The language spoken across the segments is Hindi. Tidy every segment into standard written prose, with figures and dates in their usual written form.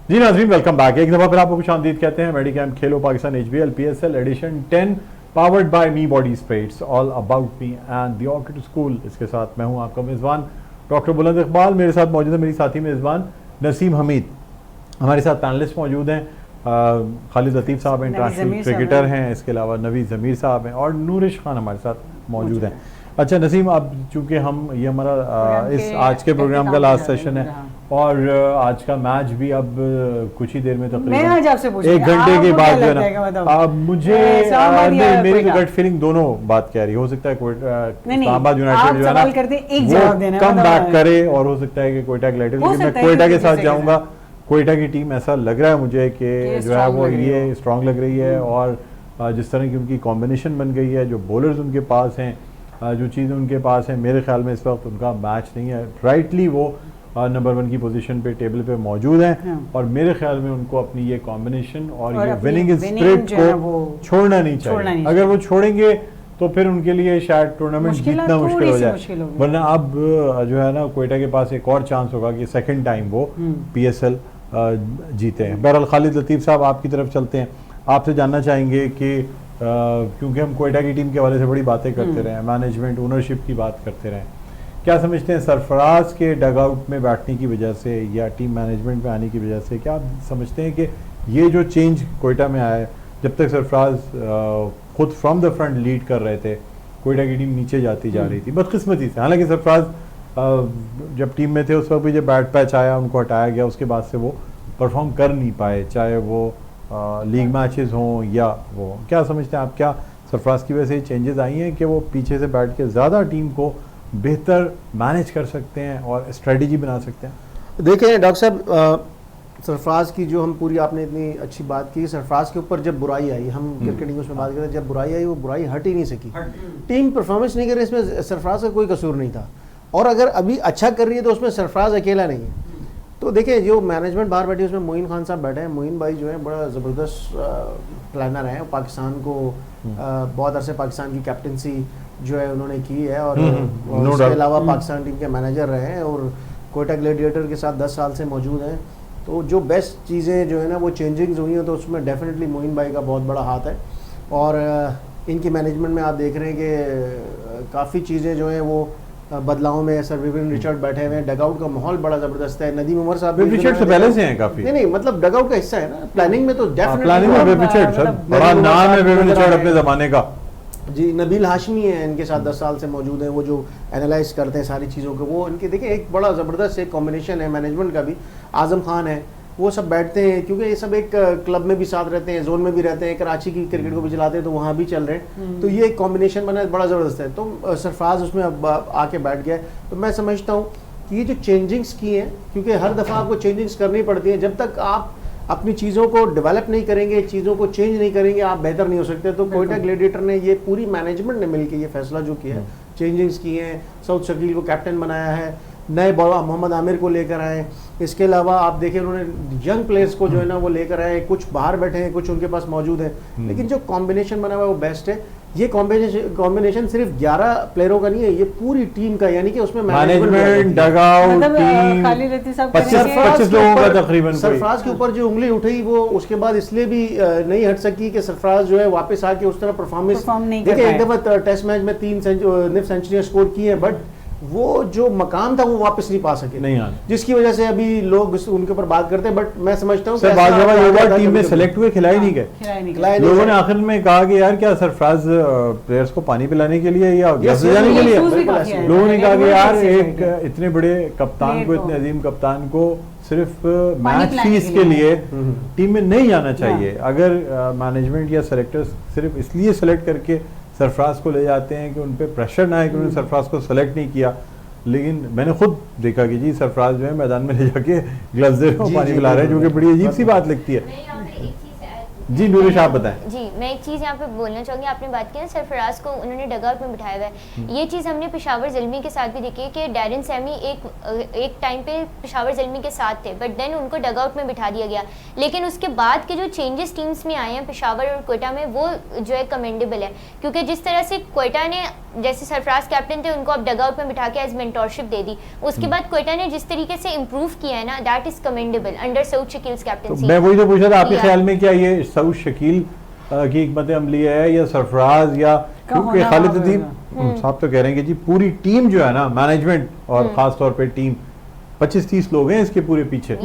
जी नाज़रीन, वेलकम बैक। एक दफ़ा फिर आपको खुशामदीद कहते हैं मेडिकैम खेलो Pakistan HBL PSL edition 10 powered by me body spreads all about me and the Orchid School. इसके साथ मैं हूं आपका मेज़बान डॉक्टर बुलंद इकबाल। मेरे साथ मौजूद है मेरी साथी मेज़बान नसीम हमीद। हमारे साथ पैनलिस्ट मौजूद हैं, खालिद लतीफ़ साहब हैं, इंटरनेशनल क्रिकेटर हैं, इसके अलावा नवीद ज़मीर साहब हैं और नूरिश खान हमारे साथ मौजूद हैं। अच्छा नसीम, अब चूँकि हम ये हमारा इस आज के प्रोग्राम का लास्ट सेशन है और आज का मैच भी अब कुछ ही देर में तकरीबन 1 घंटे के बाद जो है ना, अब मुझे मेरी तो गट फीलिंग दोनों बात कह रही है। हो सकता है इस्लामाबाद यूनाइटेड जो है ना कम बैक करे और हो सकता है कि कोयटा ग्लैडियर्स, लेकिन मैं कोयटा के साथ जाऊंगा। कोयटा की टीम ऐसा लग रहा है मुझे कि जो है वो ये स्ट्रांग लग रही है और जिस तरह की उनकी कॉम्बिनेशन बन गई है, जो बॉलर्स उनके पास हैं, जो चीज़ें उनके पास है, मेरे ख्याल में इस वक्त उनका मैच नहीं है। राइटली वो नंबर 1 की पोजीशन पे टेबल पे मौजूद हैं और मेरे ख्याल में उनको अपनी ये कॉम्बिनेशन और ये विनिंग स्पिरिट को छोड़ना नहीं चाहिए। अगर वो छोड़ेंगे तो फिर उनके लिए शायद टूर्नामेंट जीतना मुश्किल हो जाए। वरना अब जो है ना कोयटा के पास एक और चांस होगा कि सेकेंड टाइम वो PSL जीते हैं। बहरहाल खालिद लतीफ़ साहब, आपकी तरफ चलते हैं। आपसे जानना चाहेंगे कि क्योंकि हम कोयटा की टीम के हवाले से बड़ी बातें करते रहे, मैनेजमेंट ओनरशिप की बात करते रहे, क्या समझते हैं सरफराज के डगआउट में बैठने की वजह से या टीम मैनेजमेंट में आने की वजह से, क्या आप समझते हैं कि ये जो चेंज कोयटा में आया है? जब तक सरफराज खुद फ्रॉम द फ्रंट लीड कर रहे थे, कोयटा की टीम नीचे जाती जा रही थी बदकिस्मती से। हालांकि सरफराज जब टीम में थे उस वक्त भी जब बैट पैच आया उनको हटाया गया, उसके बाद से वो परफॉर्म कर नहीं पाए, चाहे वो लीग मैचेस हों या वो। क्या समझते हैं आप, क्या सरफराज की वजह से चेंजेस आई हैं कि वो पीछे से बैठ के ज़्यादा टीम को बेहतर मैनेज कर सकते हैं और स्ट्रेटजी बना सकते हैं? देखें डॉक्टर साहब, सरफराज की जो हम पूरी आपने इतनी अच्छी बात की, सरफराज के ऊपर जब बुराई आई, हम क्रिकेट न्यूज़ में बात करते हैं, जब बुराई आई वो बुराई हट ही नहीं सकी। टीम परफॉर्मेंस नहीं कर रही, इसमें सरफराज का कोई कसूर नहीं था। और अगर अभी अच्छा कर रही है तो उसमें सरफराज अकेला नहीं है। तो देखिए जो मैनेजमेंट बाहर बैठी है उसमें मोइन खान साहब बैठे हैं। मोइन भाई जो है बड़ा ज़बरदस्त प्लानर हैं, पाकिस्तान को बहुत अरसे पाकिस्तान की कैप्टनसी जो है उन्होंने की है और उसके अलावा पाकिस्तान टीम के मैनेजर रहे हैं और कोयटा ग्लैडिएटर के साथ 10 साल से मौजूद हैं। तो जो बेस्ट चीज़ें जो है ना वो चेंजिंग्स हुई हैं तो उसमें डेफिनेटली मोइन भाई का बहुत बड़ा हाथ है। और इनकी मैनेजमेंट में आप देख रहे हैं कि काफ़ी चीज़ें जो हैं वो बदलाव में सर विविन रिचर्ड बैठे हुए हैं। डगआउट का माहौल बड़ा जबरदस्त है। नदीम उमर साहब रिचर्ड से पहले से हैं काफी। नहीं मतलब डगआउट का हिस्सा है ना, प्लानिंग में तो डेफिनेटली प्लानिंग में रिचर्ड सर बड़ा नाम है विविन रिचर्ड अपने जमाने का। जी नबील हाशमी है इनके साथ 10 साल से मौजूद हैं, वो जो एनालाइज करते हैं सारी चीज़ों को, वो इनके देखिए एक बड़ा ज़बरदस्त एक कॉम्बिनेशन है मैनेजमेंट का भी। आजम खान है, वो सब बैठते हैं क्योंकि ये सब एक क्लब में भी साथ रहते हैं, जोन में भी रहते हैं, कराची की क्रिकेट को भी चलाते हैं तो वहाँ भी चल रहे हैं। तो ये एक कॉम्बिनेशन बना है, बड़ा ज़बरदस्त है। तो सरफराज उसमें अब आके बैठ गया। तो मैं समझता हूँ कि ये जो चेंजिंग्स की हैं, क्योंकि हर दफ़ा आपको चेंजिंग्स करनी पड़ती हैं, जब तक आप अपनी चीज़ों को डेवलप नहीं करेंगे, चीज़ों को चेंज नहीं करेंगे, आप बेहतर नहीं हो सकते। तो कोयटा ग्लैडिएटर ने ये पूरी मैनेजमेंट ने मिलकर ये फैसला जो किया है, चेंजिंग्स किए हैं, सऊद शकील को कैप्टन बनाया है, नए बॉलर मोहम्मद आमिर को लेकर आए। इसके अलावा आप देखें उन्होंने यंग प्लेयर्स को जो है ना वो लेकर आए, कुछ बाहर बैठे हैं, कुछ उनके पास मौजूद है। लेकिन जो कॉम्बिनेशन बना हुआ है वो बेस्ट है। ये कॉम्बिनेशन सिर्फ 11 प्लेयरों का नहीं है, ये पूरी टीम का, यानी कि उसमें मैनेजमेंट डगआउट टीम 25 लोगों का तकरीबन। सरफराज के ऊपर जो उंगली उठी वो उसके बाद इसलिए भी नहीं हट सकी कि सरफराज जो है वापस आके उस तरह परफॉर्मेंस देखिए। एक दफा टेस्ट मैच में 3 सेंचुरियां स्कोर की है, बट वो जो मकाम था वो वापस नहीं पा सके, नहीं जिसकी वजह से अभी लोग उनके ऊपर बात करते हैं। बट मैं समझता हूँ टीम में सेलेक्ट हुए खिलाए नहीं गए। लोगों ने आखिर में कहा कि यार क्या सरफराज प्लेयर्स को पानी पिलाने के लिए या गैस जाने के लिए? लोगों ने कहा कि यार एक इतने बड़े कप्तान को, इतने अजीम कप्तान को सिर्फ मैच फीस के लिए टीम में नहीं आना चाहिए। अगर मैनेजमेंट या सेलेक्टर्स सिर्फ इसलिए सेलेक्ट करके सरफराज को ले जाते हैं कि उन पे प्रेशर ना है कि उन्होंने सरफराज को सेलेक्ट नहीं किया, लेकिन मैंने खुद देखा कि जी सरफराज जो है मैदान में ले जाके ग्लव्स दे पानी पिला रहे हैं, जो कि बड़ी अजीब सी बात लगती है। जी नूरिश आप बताएं। जी मैं एक चीज़ यहाँ पे बोलना चाहूँगी, आपने बात की ना सरफराज को उन्होंने डगआउट में बिठाया हुआ है, ये चीज़ हमने पेशावर ज़ल्मी के साथ भी देखी है कि डैरन सैमी एक टाइम पे पेशावर ज़ल्मी के साथ थे, बट देन उनको डगआउट में बिठा दिया गया, लेकिन उसके बाद के जो चेंजेस टीम्स में आए हैं पेशावर और क्वेटा में वो जो है कमेंडेबल है, क्योंकि जिस तरह से क्वेटा ने जैसे सरफराज कैप्टन थे उनको अब डगआउट में बिठा के एज मेंटोरशिप दे दी, उसके बाद क्वेटा ने जिस तरीके से इम्प्रूव किया है ना, that is commendable under Saud Shakeel's captaincy. मैं वही तो पूछा था, आपके ख्याल में क्या ये सऊद शकील की हिकमत अमली है या सरफराज, या क्योंकि खालिद अदीब साहब तो कह रहे हैं कि जी पूरी टीम जो है ना, मैनेजमेंट और खास तौर पे टीम 25-30 लोग हैं इसके पूरे पीछे,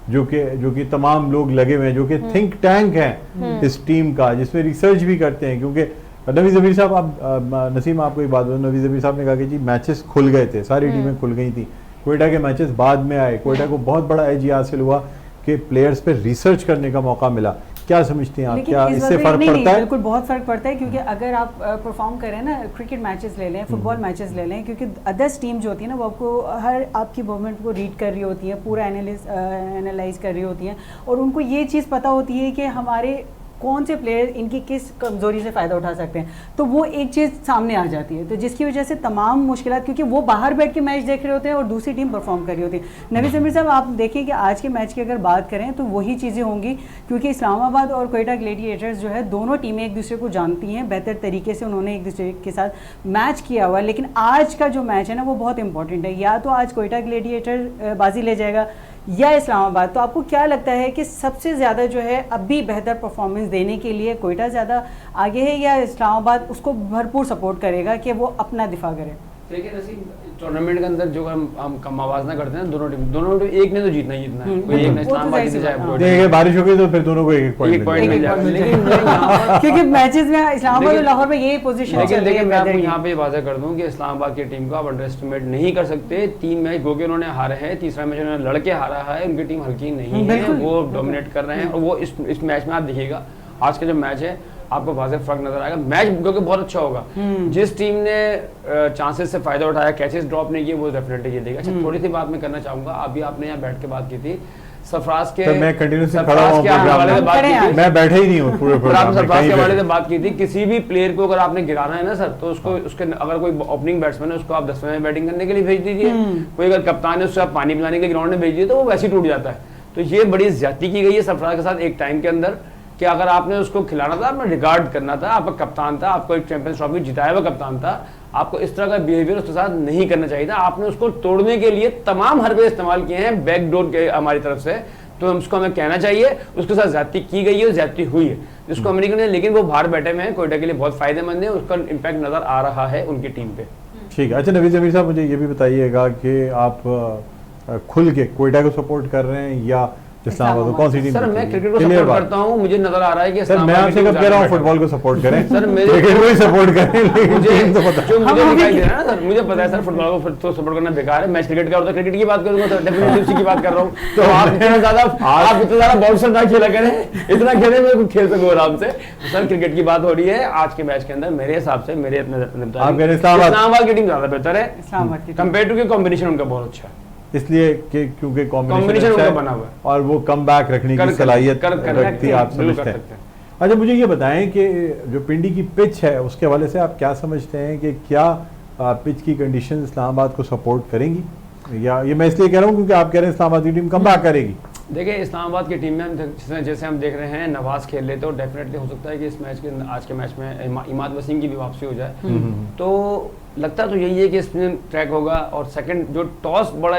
जो कि तमाम लोग लगे हुए हैं, जो कि थिंक टैंक है इस टीम का, जिसमें रिसर्च भी करते हैं। क्योंकि नवी ज़मीर साहब, अब नसीम आपको एक बात बताऊं, नवी ज़मीर साहब ने कहा कि जी मैचेस खुल गए थे, सारी टीमें खुल गई थी, क्वेटा के मैचेस बाद में आए, क्वेटा को बहुत बड़ा एज ये हासिल हुआ कि प्लेयर्स पे रिसर्च करने का मौका मिला। क्या समझते हैं आप, क्या इससे फर्क पड़ता है? बिल्कुल बहुत फर्क पड़ता है, क्योंकि अगर आप परफॉर्म करें ना, क्रिकेट मैचेस ले लें, फुटबॉल मैचेस ले लें, क्योंकि अदर्स टीम जो होती है ना वो आपको हर आपकी मूवमेंट को रीड कर रही होती है, पूरा एनालाइज कर रही होती हैं, और उनको ये चीज़ पता होती है कि हमारे कौन से प्लेयर इनकी किस कमज़ोरी से फ़ायदा उठा सकते हैं, तो वो एक चीज़ सामने आ जाती है, तो जिसकी वजह से तमाम मुश्किलात, क्योंकि वो बाहर बैठ के मैच देख रहे होते हैं और दूसरी टीम परफॉर्म कर रही होती है। नवी ज़मीर साहब आप देखिए कि आज के मैच की अगर बात करें तो वही चीज़ें होंगी, क्योंकि इस्लामाबाद और क्वेटा ग्लेडिएटर्स जो है दोनों टीमें एक दूसरे को जानती हैं, बेहतर तरीके से उन्होंने एक दूसरे के साथ मैच किया हुआ है, लेकिन आज का जो मैच है ना वो बहुत इंपॉर्टेंट है, या तो आज क्वेटा ग्लेडिएटर बाजी ले जाएगा या इस्लामाबाद। तो आपको क्या लगता है कि सबसे ज़्यादा जो है अभी बेहतर परफॉर्मेंस देने के लिए क्वेटा ज़्यादा आगे है या इस्लामाबाद उसको भरपूर सपोर्ट करेगा कि वो अपना दिफा करे? देखिए नसीम, टूर्नामेंट के अंदर जो हम कम आवाज ना करते हैं, दोनों टीम एक ने तो जीतना ही जीतना है, कोई एक ने इस्लामाबाद जीते जाए, देखिए बारिश हो गई तो फिर दोनों को एक पॉइंट मिल जाए, लेकिन क्योंकि मैचेस में इस्लामाबाद और लाहौर में यही पोजीशन है। लेकिन देखिए मैं आपको यहाँ पे वाज़ह कर दूं कि इस्लामाबाद की टीम को आप अंडर एस्टिमेट नहीं कर सकते। 3 मैच गो के उन्होंने हारे हैं, तीसरा मैच उन्होंने लड़के हारा है, उनकी टीम हल्की नहीं है, वो डोमिनेट कर रहे हैं, और वो इस मैच में आप देखिएगा आज का जो मैच है आपको वाज़ेह फर्क नजर आएगा, मैच क्योंकि बहुत अच्छा होगा। जिस टीम ने चांसेस से फायदा उठाया, कैचेस ड्रॉप नहीं किए, वो डेफिनेटली जीतेगी। अच्छा थोड़ी सी बात मैं करना चाहूंगा, अभी आपने यहाँ बैठ के बात की थी सरफराज के, मैं कंटिन्यूअसली खड़ा हूं हवाले से बात की थी, मैं बैठे ही नहीं हूं पूरे प्रोग्राम में, सरफराज के हवाले से बात की थी। किसी भी प्लेयर को अगर आपने गिराना है ना सर, तो उसको उसके अगर कोई ओपनिंग बैट्समैन है उसको आप 10वें में बैटिंग करने के लिए भेज दीजिए, कोई अगर कप्तान है उससे आप पानी पिलाने के ग्राउंड में भेज दीजिए, तो वो वैसे ही टूट जाता है। तो ये बड़ी ज्यादती की गई है सरफराज के साथ एक टाइम के अंदर, कि अगर आपने उसको खिलाना था, आपने रिगार्ड करना था, आपका कप्तान था, आपको एक चैंपियंस ट्रॉफी जिताया हुआ कप्तान था, आपको इस तरह का बिहेवियर उसके साथ नहीं करना चाहिए था। आपने उसको तोड़ने के लिए तमाम हरबे इस्तेमाल किए हैं बैकडोर के हमारी तरफ से, तो उसको हमें कहना चाहिए उसके साथ ज्यादती की गई है, ज्यादती हुई है, जिसको अमेरिकन ने, लेकिन वो बाहर बैठे हुए हैं, क्वेटा के लिए बहुत फायदेमंद है, उसका इम्पैक्ट नजर आ रहा है उनकी टीम पे। ठीक है। अच्छा नवी ज़मीर साहब, मुझे ये भी बताइएगा कि आप खुल के क्वेटा को सपोर्ट कर रहे हैं या इस्लामाबाद? कौन सी टीम? सर मैं क्रिकेट को सपोर्ट करता हूं, मुझे नजर आ रहा है कि सर मैं आपसे कब कह रहा हूं फुटबॉल को सपोर्ट करें, सर क्रिकेट को ही सपोर्ट करें, लेकिन मुझे तो पता जो मुझे दिखाई दे रहा है ना सर, मुझे पता है सर फुटबॉल को तो सपोर्ट करना बेकार है। मैच क्रिकेट का होता है, क्रिकेट की बात करूंगा तो डेफिनेटली उसी की बात कर रहा हूं। तो आप इतना ज्यादा बाउंसर ना खेला करें, इतना खेले मैं खेल सकूं आराम से। सर क्रिकेट की बात हो रही है आज के मैच के अंदर, मेरे हिसाब से, मेरे इस्लामाबाद की टीम ज्यादा बेहतर है कंपेयर टू के कॉम्बिनेशन उनका बहुत अच्छा है, इसलिए कि क्योंकि कॉम्बिनेशन उनका बना हुआ है और वो कम बैक रखने की सलाहियत रखती है, आप समझते हैं। अच्छा मुझे ये बताएं कि जो पिंडी की पिच है उसके हवाले से आप क्या समझते हैं कि क्या पिच की कंडीशन इस्लामाबाद को सपोर्ट करेंगी, या ये मैं इसलिए कह रहा हूँ क्योंकि आप कह रहे हैं इस्लामाबाद की टीम कम बैक करेगी? देखिए इस्लामाबाद की टीम में जैसे हम देख रहे हैं नवाज खेल लेते तो डेफिनेटली हो सकता है कि इस मैच के आज के मैच में इमाद वसीम की भी वापसी हो जाए, तो लगता तो यही है कि स्पिन ट्रैक होगा, और सेकंड जो टॉस बड़ा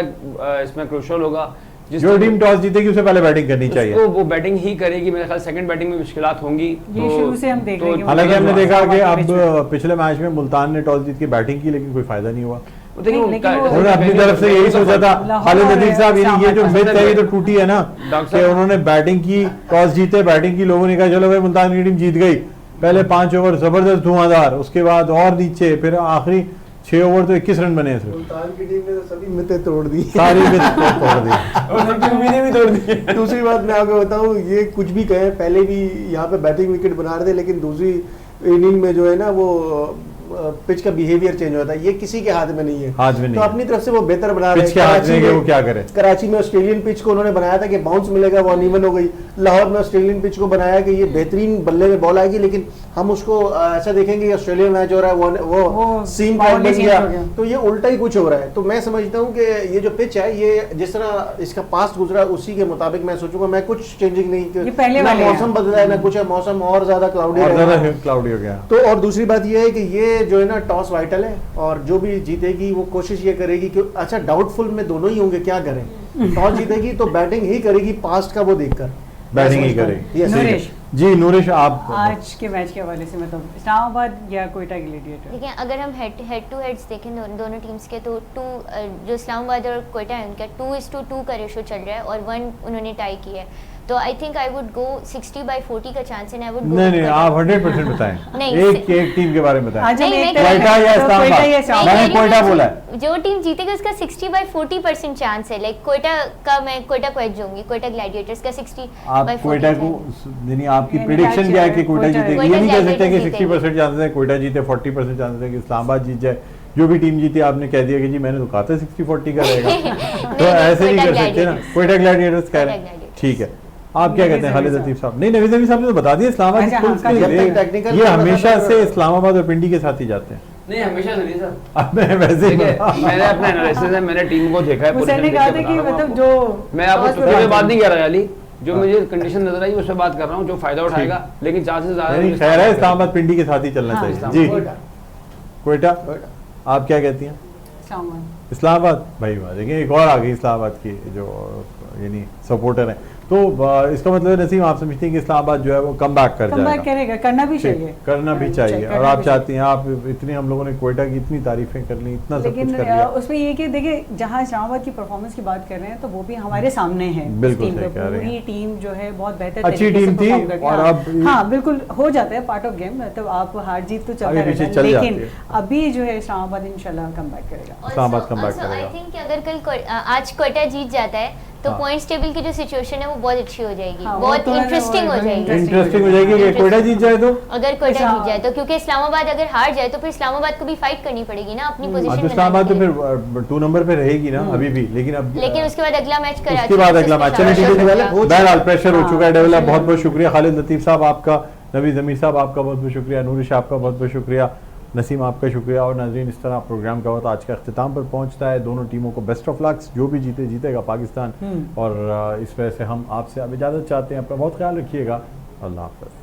इसमें क्रूशियल होगा, जो टीम टॉस जीतेगी उसे पहले बैटिंग करनी चाहिए, वो बैटिंग ही करेगी। मेरे ख्याल सेकंड बैटिंग में मुश्किलात होंगी, ये शुरू से हम देख रहे हैं। हालांकि हमने देखा कि अब पिछले मैच में मुल्तान ने टॉस जीत के बैटिंग की, लेकिन कोई फायदा नहीं हुआ। उन्होंने अपनी तरफ से यही सोचा था, खालिद अदीब साहब, ये जो मिथ है ये तो टूटी है ना, कि उन्होंने बैटिंग की, टॉस जीते, बैटिंग की, लोगों ने कहा चलो भाई मुल्तान की टीम जीत गई, पहले 5 ओवर जबरदस्त धुआंधार, उसके बाद और नीचे, फिर आखिरी 6 ओवर तो 21 रन बने। मुल्तान की टीम ने तो सभी मिथें तोड़ दी, सारी मिथ तोड़ दी और सबकी उम्मीदें भी तोड़ दी। दूसरी बात मैं आपको बताऊं, ये कुछ भी कहे, पहले भी यहाँ पे बैटिंग विकेट बना रहे थे, लेकिन दूसरी इनिंग में जो है ना वो पिच का बिहेवियर चेंज होता है, ये किसी के हाथ में नहीं है। हाथ में नहीं तो है। अपनी तरफ से वो बेहतर बना रहे पिच के हाथ में है कि वो क्या करे। कराची में ऑस्ट्रेलियन पिच को उन्होंने बनाया था कि बाउंस मिलेगा, वो अनइवन हो गई। लाहौर में ऑस्ट्रेलियन पिच को बनाया कि ये बेहतरीन बल्ले में बॉल आएगी, लेकिन हम उसको ऐसा देखेंगे कि ऑस्ट्रेलिया मैच हो रहा है वो सीम ball बन ही change गया, हो गया। तो ये उल्टा ही कुछ हो रहा है। तो मैं समझता हूँ कि ये जो पिच है, ये जिस तरह इसका पास्ट गुजरा उसी के मुताबिक मैं सोचूंगा, मैं कुछ चेंजिंग नहीं ये पहले ना वाले हैं। मौसम बदला है ना कुछ है, मौसम और ज्यादा क्लाउडी और रहेगा। ज्यादा क्लाउडी हो गया। तो और दूसरी बात ये है कि ये जो है ना टॉस वाइटल है, और जो भी जीतेगी वो कोशिश ये करेगी कि अच्छा डाउटफुल में दोनों ही होंगे, क्या करें, टॉस जीतेगी तो बैटिंग ही करेगी पास्ट का वो देखकर, बैटिंग ही करेगी। Yes. नूरिश। जी नूरिश, आप आज के मैच के हवाले से मतलब इस्लामाबाद या कोयटा ग्लैडिएटर? देखिए अगर हम हेड टू हेड्स देखें दोनों टीम्स के, तो जो इस्लामाबाद और कोयटा है उनका 2:2 का रेशो चल रहा है और 1 उन्होंने टाई किया है। तो I think I would go 60/40 का चांस है, आई वुड नहीं आप 100% बताएं। नहीं, एक टीम के बारे में बताएं। आज हम नहीं, एक मैं तरह कोयटा या तो कोयटा या इस्लामाबाद? इस्लामाबाद। मैंने कोयटा बोला है। जो टीम जीतेगी उसका 60/40% चांस है। लाइक कोयटा का मैं कोयटा को एज दूंगी, कोयटा ग्लैडिएटर्स का 60/40 आप कोयटा को यानी आपकी मैंने प्रिडिक्शन कहा क्या है कि कोयटा कोयटा जीतेगी? कोयटा ये नहीं कह सकते कि ग्लैडिएटर्स 60% चांसेस है कोयटा जीते, 40% चांसेस है कि इस्लामाबाद जीत जाए। जो भी टीम जीती आपने कह दिया कि जी मैंने तो कहा था 60-40 का रहेगा। तो ऐसे नहीं कर सकते ना। कोयटा ग्लैडिएटर्स कह रहे हैं, ठीक है। आप क्या कहते हैं खालिद लतीफ साहब? नहीं नवीद अमीन साहब ने तो बता दिया इस्लामाबाद अच्छा, की हाँ, full जब scale। तक technical ये का हमेशा पता से चला। इस्लामाबाद और पिंडी के साथ ही जाते हैं। नहीं हमेशा से नहीं सर। अब मैं वैसे ही देखिए बता- मैंने अपना एनालिसिस है, मैंने टीम को देखा है। हुसैन ने position कहा देख था के कि बता रहा हूँ मतलब आपको। जो मैं आपको टॉस पे कोई बात बात नहीं करें। कह रहा अली, जो मुझे कंडीशन नजर आई उस पर बात कर रहा हूँ, जो फायदा उठाएगा, लेकिन चांसेस नहीं खैर है इस्लामाबाद पिंडी के साथ ही चलना हाँ, चाहिए। जी कोयटा। कोयटा कोयटा। आप क्या कहती हैं? इस्लामाबाद। इस्लामाबाद भाई वाह, देखिए एक और आ गई इस्लामाबाद की जो यानी सपोर्टर है। तो इसका मतलब है नसीम आप समझती हैं कि इस्लामाबाद जो है वो कम बैक कर कम बैक जाएगा? करेगा, करना भी ठीक, चाहिए। करना भी चाहिए। करना और आप भी चाहती हैं, आप इतनी हम लोगों ने कोयटा की इतनी तारीफें कर ली, इतना सब लेकिन कुछ कर लिया। उसमें ये कि देखिए जहाँ इस्लामाबाद की परफॉर्मेंस की बात कर रहे हैं तो वो भी हमारे सामने है। बिल्कुल टीम सही पे कह रही पूरी हैं। टीम जो है बहुत बेहतर अच्छी तरीके से टीम थी perform करके, और हाँ, अब हाँ बिल्कुल हो जाता है, पार्ट ऑफ गेम, मतलब आप हार जीत तो चलता आगे पीछे रहता है, चल जाती लेकिन है। अभी जो है इस्लामाबाद इंशाल्लाह कम बैक करेगा। इस्लामाबाद comeback आई करेगा। थिंक अगर कल आज कोयटा जीत जाता है तो हाँ। पॉइंट्स टेबल की जो सिचुएशन है वो बहुत अच्छी हो जाएगी, हाँ, वो बहुत तो है, इंटरेस्टिंग वो हो एकदम जाएगी। इंटरेस्टिंग हो जाएगी कि कोयटा जीत जाए तो। अगर कोयटा अच्छा। जीत जाए तो, क्योंकि इस्लामाबाद अगर हार जाए तो फिर इस्लामाबाद को भी फाइट करनी पड़ेगी ना अपनी हाँ, पोजीशन तो इस्लामाबाद तो फिर 2 नंबर पे रहेगी ना अभी भी, लेकिन अब लेकिन उसके बाद अगला मैच कराची उसके बाद अगला मैच। चलिए ठीक है, डेवलप हो बहरहाल प्रेशर हो हाँ, चुका है डेवलप। प्रेशर बहुत बहुत शुक्रिया खालिद लतीफ साहब आपका, नवीद जमीर साहब आपका बहुत बहुत शुक्रिया, नूरिश आपका बहुत बहुत शुक्रिया, नसीम आपका शुक्रिया। और नाज़रीन इस तरह प्रोग्राम का वक्त आज का अख्तिताम पर पहुंचता है। दोनों टीमों को बेस्ट ऑफ लक्स, जो भी जीते जीतेगा पाकिस्तान। और इस वजह से हम आपसे अब इजाज़त चाहते हैं। अपना बहुत ख्याल रखिएगा। अल्लाह हाफ़िज़।